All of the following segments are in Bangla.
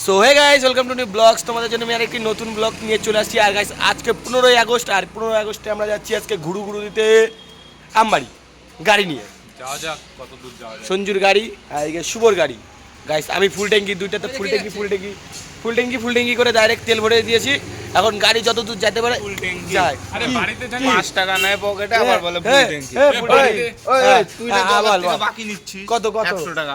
So hey guys, welcome to new blogs. তোমাদের জন্য আমি আরেকটি নতুন ব্লগ নিয়ে চলে আসছি। আর গাইস, আজকে 15ই আগস্ট, আর 15ই আগস্টে আমরা যাচ্ছি আজকে ঘুরু দিতে আমবাড়ি গাড়ি নিয়ে। যাওয়া যাক, কত দূর যাওয়া যায়। সঞ্জুর গাড়ি আর এদিকে শুভর গাড়ি। গাইস, আমি ফুল ট্যাঙ্কি, দুইটাতে ফুল ট্যাঙ্কি করে ডাইরেক্ট তেল ভরে দিয়েছি। এখন গাড়ি যত দূর যেতে পারে যায়। আরে বাড়িতে জানি 5 টাকা নেয় পকেটে, আবার বলে ফুল ট্যাঙ্কি। তুই বাকি নিচ্ছিস কত 100 টাকা।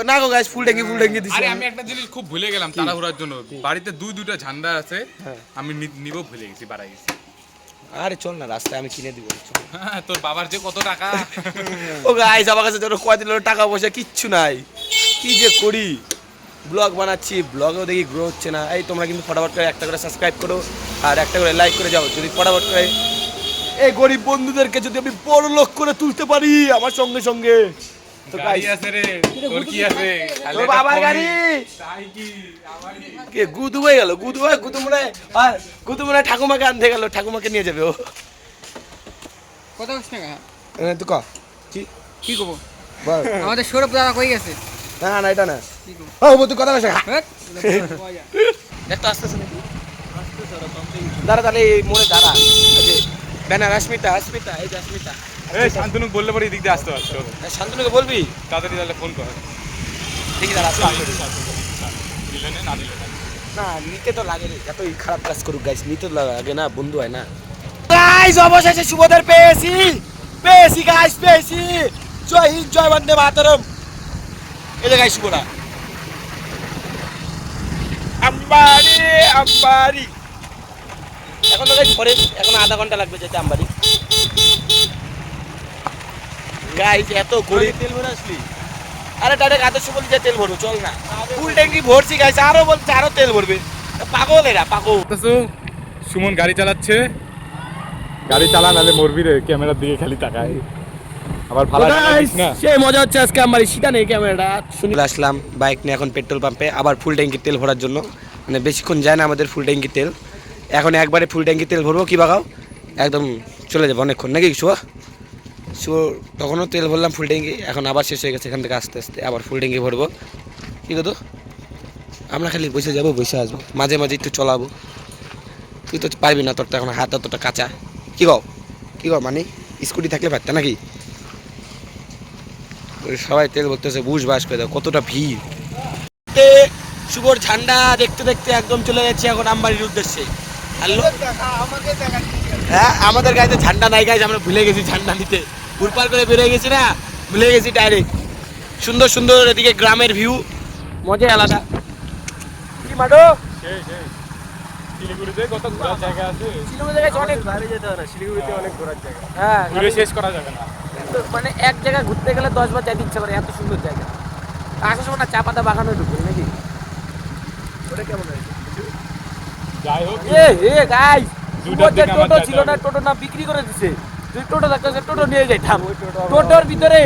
না গো গাইস, ফুল ট্যাঙ্কি দিছি। আরে আমি একটা জিনিস খুব ভুলে গেলাম তাড়াহুড়ার জন্য। বাড়িতে দুইটা ঝান্ডা আছে, আমি নিব ভুলে গেছি, বাড়াই গেছি। আরে চল না, রাস্তায় আমি কিনে দিব। হ্যাঁ, তোর বাবার যে কত টাকা। ও গাইস, আমার কাছে ধরো কয়দিন হলো টাকা পয়সা কিচ্ছু নাই, কি যে করি। ব্লগ বানাচ্ছি, ব্লগেও দেখি গ্রো হচ্ছে না। এই তোমরা কিন্তু ফটাফট করে একটা করে সাবস্ক্রাইব করো আর একটা করে লাইক করে যাও। যদি ফটাফট করে এই গরিব বন্ধুদেরকে যদি আমি বড় লোক করে তুলতে পারি আমার সঙ্গে সঙ্গে, তো গাড়ি গাইস আছে রে, তোর কি আছে? তোর বাবার গাড়ি তাই কি আমারই? কে গুদু হয়ে গেল, গুদু মনে হয় ঠাকুমাকে আনতে গেল, ঠাকুমাকে নিয়ে যাবে ও। কত কষ্ট টাকা তো ক কি কি করবো? বল। আমাদের সৌরভ দাদা কই গেছে? না না, এটা না। কি করবো? ও তুই কথা না হ্যাট! দেখ তো আসতেছে নাকি। দাঁড়া তাহলে এই মোড়ে দাঁড়া। ব্যানার আসমিতা, এই যে আসমিতা। এই শান্তনু বললে পরে এদিক দিয়ে আসতে পারছ। শান্তনুকে বলবি তাড়াতাড়ি তাহলে ফোন কর। দেখি দাঁড়া। দিলে না দিলে না। না নিতে তো লাগে রে, এতই খারাপ কাজ করুক গাইস, নিতে তো লাগে না, বন্ধু হয় না। গাইস, অবশেষে শুভদের পেয়েছি গাইস, পেয়েছি। জয় হিন্দ, জয় বন্দে মাতরম। এই যে গাইস শুভরা আমবাড়ি। এখন তো গাইস পরে, এখন আধা ঘন্টা লাগবে যেতে আমবাড়ি। গাইস এত গরিব, তেল ভরে আসলি? আরে ডাইরেক্ট আদর্শ বলি যে তেল ভরবো, চল না। ফুল ট্যাঙ্কি ভরছি গাইস, আরো বলছে আরো তেল ভরবে। পাগল এরা, পাগল। সুমন গাড়ি চালাচ্ছে, গাড়ি চালা নালে মরবি রে, ক্যামেরার দিকে খালি তাকায়। আবার ভালো না। সেই মজা হচ্ছে আজকে আমার সেটা নেই ক্যামেরাটা। শুনে আসলাম বাইক নিয়ে এখন পেট্রোল পাম্পে, আবার ফুল ট্যাঙ্কি তেল ভরার জন্য। মানে বেশিক্ষণ যায় না আমাদের ফুল ট্যাঙ্কি তেল। এখন একবারে ফুল ট্যাঙ্কি তেল ভরবো, কি বাগাও একদম চলে যাবো অনেকক্ষণ নাকি তখনও তেল ভরলাম ফুল ট্যাঙ্কি, এখন আবার শেষ হয়ে গেছে। এখান থেকে আস্তে আস্তে আবার ফুল ট্যাঙ্কি ভরবো। কি কথা, আমরা খালি বসে যাবো, বসে আসবো, মাঝে মাঝে একটু চলাবো। তুই তো পারবি না, তোর তো এখন হাত অতটা কাঁচা। কি কও মানে স্কুটি থাকলে পারতা নাকি? সবাই তেল ভরতেছে, বুঝ বাস করে দাও কতটা ভিড়। শুভর ঝান্ডা দেখতে দেখতে একদম চলে যাচ্ছে এখন আমবাড়ির উদ্দেশ্যে। হ্যাঁ, আমাদের গাড়িতে ঝান্ডা নাই গাইজ, আমরা ভুলে গেছি ঝান্ডা নিতে। উড়পার করে বেরিয়ে গেছি না, ভুলে গেছি ডাইরেক্ট। সুন্দর সুন্দর এদিকে গ্রামের ভিউ, মজাই আলাদা। কি মাডো শিলিগুড়িতে কত ঘোরার জায়গা আছে। শিলিগুড়িতে অনেক বাইরে যেতে হয় না, শিলিগুড়িতে অনেক ঘোরার জায়গা। হ্যাঁ, ঘুরে শেষ করা যাবে না। মানে এক জায়গায় ঘুরতে গেলে 10 বার যাইতে ইচ্ছা করে, এত সুন্দর জায়গা। আসার সময় না চা পাতা বাগানে ঢুকবে নাকি? ওটা কেমন হয়েছে? যাই হোক, গাইস, দুটার দিকে আমার টোটো যেতে ছিল না, হবে। টোটো না বিক্রি করে দিছে। তুই টোটো থাকতো, টোটো নিয়ে যাইতাম। টোটোর ভিতরে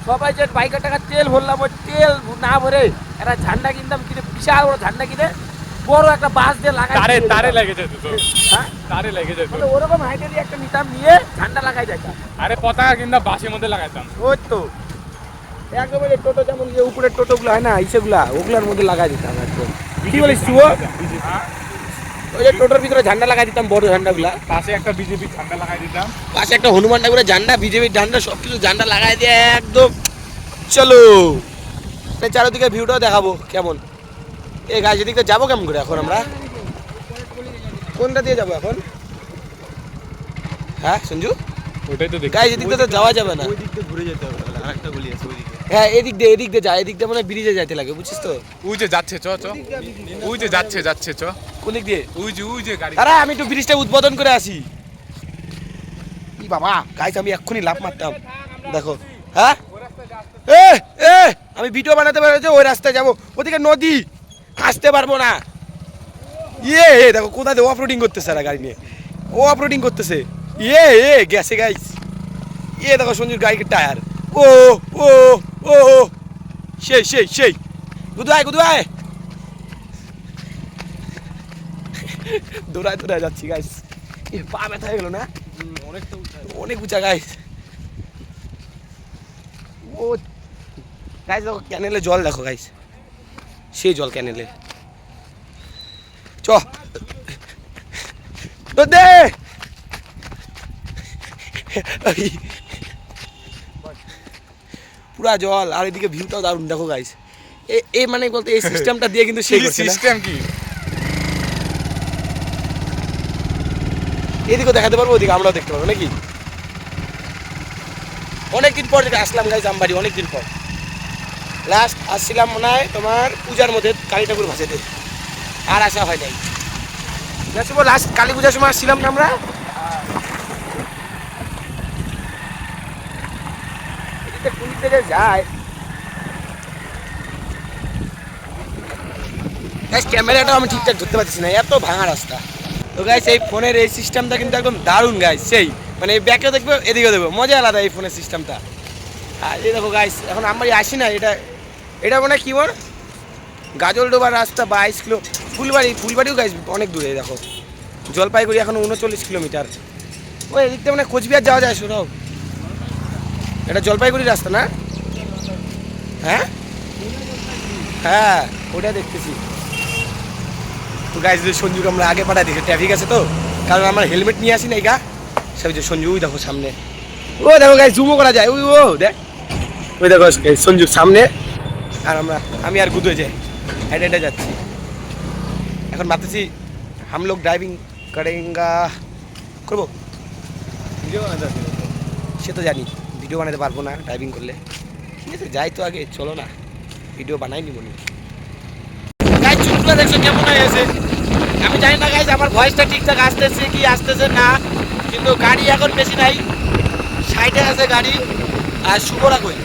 সবাই যে বাইকের টাকা তেল ভরলাম, ওই তেল না ভরে একটা ঝান্ডা কিনতাম, কিনে বিশাল বড় ঝান্ডা কিনে বড় একটা বাস দিয়ে লাগাই তারে লেগে যেত তো। হ্যাঁ, তারে লেগে যেত। মানে ওরকম হাইটেরই একটা নিতাম, নিয়ে ঝান্ডা লাগাই যাইতাম। আরে পতাকা কিংবা বাসের মধ্যে লাগাইতাম। ওই তো একেবারে টোটো যেমন যে উপরের টোটোগুলো হয় না, ইসেগুলা ওগুলার মধ্যে লাগাই দিতাম একদম। কি বলিস তুই? ওই যে টোটোর ভিতরে ঝান্ডা লাগাই দিতাম, বড় ঝান্ডাগুলা। পাশে একটা বিজেপি ঝান্ডা লাগাই দিতাম। পাশে একটা হনুমান ঠাকুরের ঝান্ডা, বিজেপির ঝান্ডা, সবকিছু ঝান্ডা লাগাই দিয়ে একদম চলো। চারোদিকে ভিউটাও দেখাবো কেমন। এই গাছ এদিকে যাবো কেমন করে এখন আমরা? কোনটা দিয়ে যাবো এখন? হ্যাঁ সঞ্জু, ওটাই তো দেখি। গাছ এদিকে তো যাওয়া যাবে না। ওই দিক দিয়ে ঘুরে যেতে হবে, আরেকটা গলি আছে ওই দিকে। হ্যাঁ, এদিক দিয়ে যা, এদিক দিয়ে মানে ব্রিজে যাইতে লাগে, বুঝছিস তো? ওই যে যাচ্ছে, চ ওই যে যাচ্ছে চ। কোন দিক দিয়ে? ওই যে গাড়ি। আরে আমি একটু ব্রিজটা উদ্বোধন করে আসি। ই বাবা গাইস, আমি এক্ষুনি লাফ মারতাম। দেখো, হ্যাঁ এ এ আমি ভিডিও বানাতে পারছি, ওই রাস্তায় যাবো, ওদিকে নদী, আসতে পারবো না। দেখো কোথায় অফ রোডিং করতেছে এরা গাড়ি নিয়ে, ও অফ রোডিং করতেছে। গেছে গাইস। দেখো সঞ্জুর গাড়ির টায়ার। ও ও ও সেই গুদুয়ায় দৌড়ায় যাচ্ছি গাইস। পা ব্যথা হয়ে গেল না, অনেক উঁচা গাইস। ও গাইস দেখো ক্যানেলে জল, দেখো গাইস, সেই জল ক্যানেলে। চ তো দে পুরা জল আর এদিকে ভিউটাও দারুণ দেখো গাইস এই মানে বলতে এই সিস্টেমটা দিয়ে কিন্তু সেই করছে না সিস্টেম কি এদিকেও দেখাতে পারবো ওদিকে আমরাও দেখতে পারবো নাকি অনেকদিন পর যেটা আসলাম গাইস আমবাড়ি অনেকদিন পর লাস্ট আসছিলাম মনে হয় তোমার পূজার মধ্যে কালী ঠাকুর ভাসাতে আর আসা হয় নাই লাস্ট কালী পূজার সময় আসছিলাম না আমরা কোন দিকে যায় গাইস ক্যামেরাটাও আমি ঠিকঠাক ধরতে পারছি না এত ভাঙা রাস্তা তো গাইস এই ফোনের এই সিস্টেমটা কিন্তু একদম দারুণ গাইস সেই মানে ব্যাকেও দেখবো এদিকেও দেখবো মজা আলাদা এই ফোনের সিস্টেমটা আর এই দেখো গাইস এখন আমরা আসি না এটা মানে কি বল গাজলডোবার রাস্তা 22 কিলো ফুলবাড়িও গাইস অনেক দূরে দেখো জলপাইগুড়ি এখন 39 কিলোমিটার ওই এদিক থেকে মানে কোচবিহার যাওয়া যায় শোনাও এটা জলপাইগুড়ির রাস্তা না হ্যাঁ হ্যাঁ ওটা দেখতেছি তো গাইস যে সঞ্জুকে আমরা আগে পাঠাই দিয়েছি ট্রাফিক আছে তো কারণ আমরা হেলমেট নিয়ে আসি না এই গা সব যে সঞ্জু ওই দেখো সামনে ও দেখো গাইস জুমও করা যায় ওই ও দেখ ওই দেখো সঞ্জুর সামনে আর আমি আর গুদে যাই হেঁটে যাচ্ছি এখন ভাবতেছি हम लोग ड्राइविंग करेंगे করবো ভিডিও বানাতে সে তো জানি ভিডিও বানাতে পারবো না ড্রাইভিং করলে ঠিক আছে যাই তো আগে চলো না ভিডিও বানাইনি মনে গাইস চুপটা দেখছো কেমন হয়ে গেছে আমি জানি না গাইস আমার ভয়েসটা ঠিকঠাক আসতেছে কি আসতেছে না কিন্তু গাড়ি এখন বেশি নাই সাইডে আছে গাড়ি আর শুভরা কই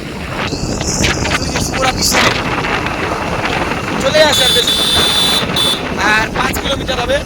শুভরা পিছনে চলে আসে আর বেশি আর 5 কিলোমিটার হবে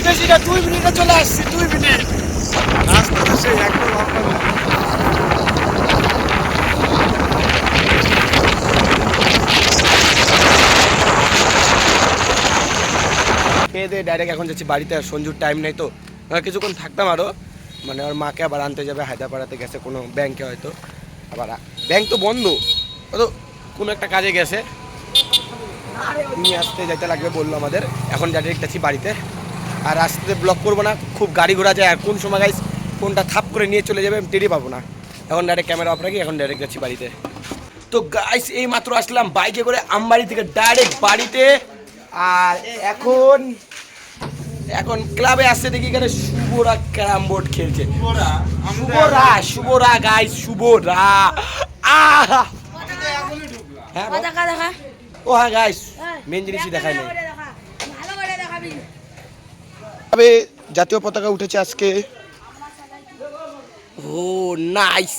বেশি না 2 মিনিটে চলে আসছি 2 মিনিট রাস্তা তো সেই একদম খেয়ে দিয়ে ডাইরেক্ট এখন যাচ্ছি বাড়িতে আর সঞ্জুর টাইম নেই তো কিছুক্ষণ থাকতাম আরও মানে ওর মাকে আবার আনতে যাবে হায়দ্রাবাদে গেছে কোনো ব্যাংকে হয়তো আবার ব্যাংক তো বন্ধ ও তো কোনো একটা কাজে গেছে নিয়ে আসতে যেতে লাগবে বললো আমাদের এখন ডাইরেক্ট যাচ্ছি বাড়িতে আর রাস্তাতে ব্লক করবো না খুব গাড়ি ঘোড়া যায় আর কোন সময় গাইস কোনটা থাপ করে নিয়ে চলে যাবে আমি টেরই পাবো না এখন ডাইরেক্ট ক্যামেরা অফ রাখি এখন ডাইরেক্ট যাচ্ছি বাড়িতে তো গাইস এই মাত্র আসলাম বাইকে করে আমবাড়ি থেকে ডাইরেক্ট বাড়িতে আর এখন ক্লাবে আসছে দেখি এখানে শুভরা ক্যারাম বোর্ড খেলছে শুভরা গাইস শুভরা হ্যাঁ ও হ্যাঁ গাইস মেন জিনিসই দেখায় নাই তবে জাতীয় পতাকা উঠেছে আজকে ও নাইস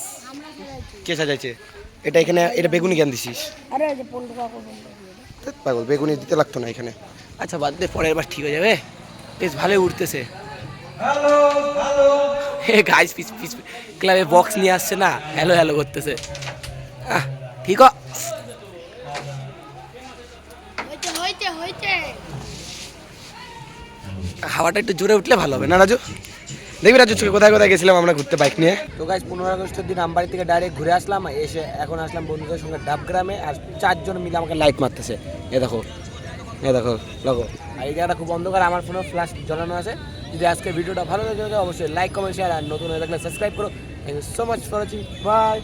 কে সাজাইছে এটা এখানে এটা বেগুনি কেন দিছিস পাগল বেগুনি দিতে লাগতো না এখানে আচ্ছা বাদ দে পরের বার ঠিক হয়ে যাবে বেশ ভালোই উঠতেছে গাইস পিস পিস ক্লাবে বক্স নিয়ে আসছে না হ্যালো হ্যালো করতেছে ঠিক হইতে হাওয়াটা একটু জোরে উঠলে ভালো হবে না রাজু? দেখবি রাজু চোখে কোথায় কোথায় গেছিলাম আমরা ঘুরতে বাইক নিয়ে। তো গাইজ 15 আগস্টের দিন আমবাড়ি থেকে ডাইরেক্ট ঘুরে আসলাম, এসে এখন আসলাম বন্ধুদের সঙ্গে ডাবগ্রামে, আর 4 জন মিলে আমাকে লাইট মারতেছে। এ দেখো লগো। আর এই জায়গাটা খুব অন্ধকার, আমার ফোনে ফ্ল্যাশ জ্বালানো আছে। যদি আজকে ভিডিওটা ভালো লাগে অবশ্যই লাইক কমেন্ট শেয়ার, আর নতুন হয়ে থাকলে সাবস্ক্রাইব করো। Thank you so much for watching, by.